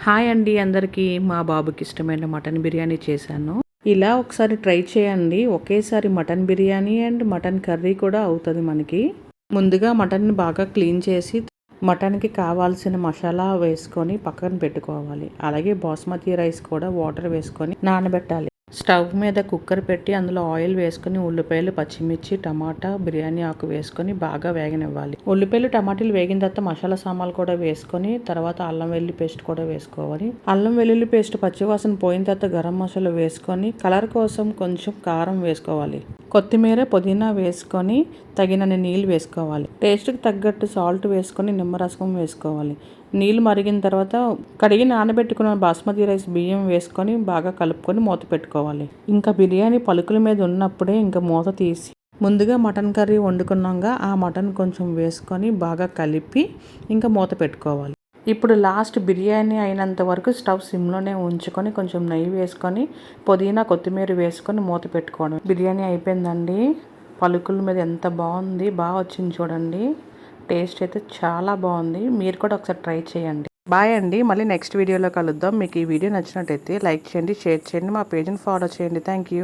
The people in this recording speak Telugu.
హాయ్ అండి అందరికీ. మా బాబుకి ఇష్టమైన మటన్ బిర్యానీ చేశాను. ఇలా ఒకసారి ట్రై చేయండి. ఒకేసారి mutton biryani and mutton curry కూడా అవుతుంది మనకి. ముందుగా మటన్ని బాగా క్లీన్ చేసి మటన్కి కావాల్సిన మసాలా వేసుకొని పక్కన పెట్టుకోవాలి. అలాగే బాస్మతి రైస్ కూడా వాటర్ వేసుకొని నానబెట్టాలి. స్టవ్ మీద కుక్కర్ పెట్టి అందులో ఆయిల్ వేసుకొని ఉల్లిపాయలు, పచ్చిమిర్చి, టమాటా, బిర్యానీ ఆకు వేసుకొని బాగా వేగనివ్వాలి. ఉల్లిపాయలు, టమాటాలు వేగిన తర్వాత మసాలా సామాన్లు కూడా వేసుకొని తర్వాత అల్లం వెల్లుల్లి పేస్ట్ కూడా వేసుకోవాలి. అల్లం వెల్లుల్లి పేస్ట్ పచ్చివాసన పోయిన తర్వాత గరం మసాలా వేసుకొని కలర్ కోసం కొంచెం కారం వేసుకోవాలి. కొత్తిమీర, పుదీనా వేసుకొని తగినన్ని నీళ్ళు వేసుకోవాలి. టేస్ట్కి తగ్గట్టు సాల్ట్ వేసుకొని నిమ్మరసం వేసుకోవాలి. నీళ్ళు మరిగిన తర్వాత కడిగి నానబెట్టుకున్న బాస్మతి రైస్ బియ్యం వేసుకొని బాగా కలుపుకొని మూత పెట్టుకోవాలి. ఇంకా బిర్యానీ పలుకుల మీద ఉన్నప్పుడే ఇంకా మూత తీసి ముందుగా మటన్ కర్రీ వండుకున్నాక ఆ మటన్ కొంచెం వేసుకొని బాగా కలిపి ఇంకా మూత పెట్టుకోవాలి. ఇప్పుడు లాస్ట్ బిర్యానీ అయినంత వరకు స్టవ్ సిమ్లోనే ఉంచుకొని కొంచెం నెయ్యి వేసుకొని పుదీనా, కొత్తిమీర వేసుకొని మూత పెట్టుకోవడం. బిర్యానీ అయిపోయిందండి. పలుకుల మీద ఎంత బాగుంది, బాగా వచ్చింది చూడండి. టేస్ట్ అయితే చాలా బాగుంది. మీరు కూడా ఒకసారి ట్రై చేయండి. బాయ్ అండి. మళ్ళీ నెక్స్ట్ వీడియోలో కలుద్దాం. మీకు ఈ వీడియో నచ్చినట్టయితే లైక్ చేయండి, షేర్ చేయండి, మా పేజ్ని ఫాలో చేయండి. Thank you.